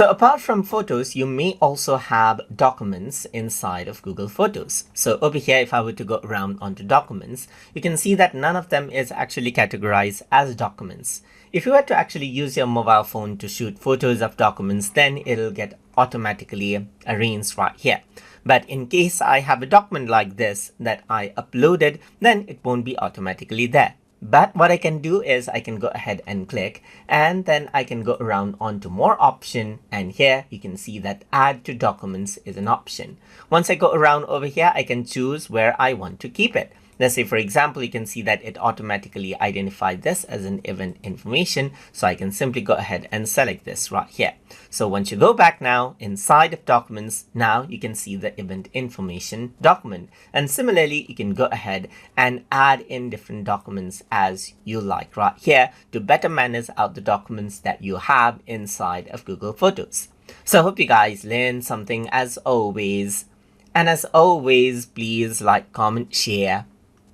So apart from photos, you may also have documents inside of Google Photos. So over here, if I were to go around onto documents, you can see that none of them is actually categorized as documents. If you were to actually use your mobile phone to shoot photos of documents, then it'll get automatically arranged right here. But in case I have a document like this that I uploaded, then it won't be automatically there. But what I can do is I can go ahead and click, and then I can go around onto more option, and here you can see that add to documents is an option. Once I go around over here, I can choose where I want to keep it. Let's say, for example, you can see that it automatically identified this as an event information. So I can simply go ahead and select this right here. So once you go back now inside of documents, now you can see the event information document. And similarly, you can go ahead and add in different documents as you like right here to better manage out the documents that you have inside of Google Photos. So I hope you guys learned something as always. And as always, please like, comment, share,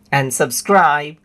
and subscribe